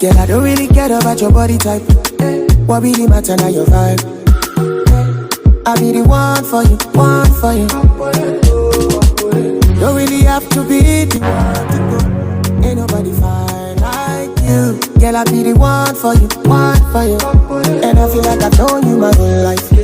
Girl, I don't really care about your body type. What really matter now your vibe. I be the one for you, one for you. Don't really have to be the one. Ain't nobody fine like you. Girl, I be the one for you, one for you. And I feel like I've known you my whole life.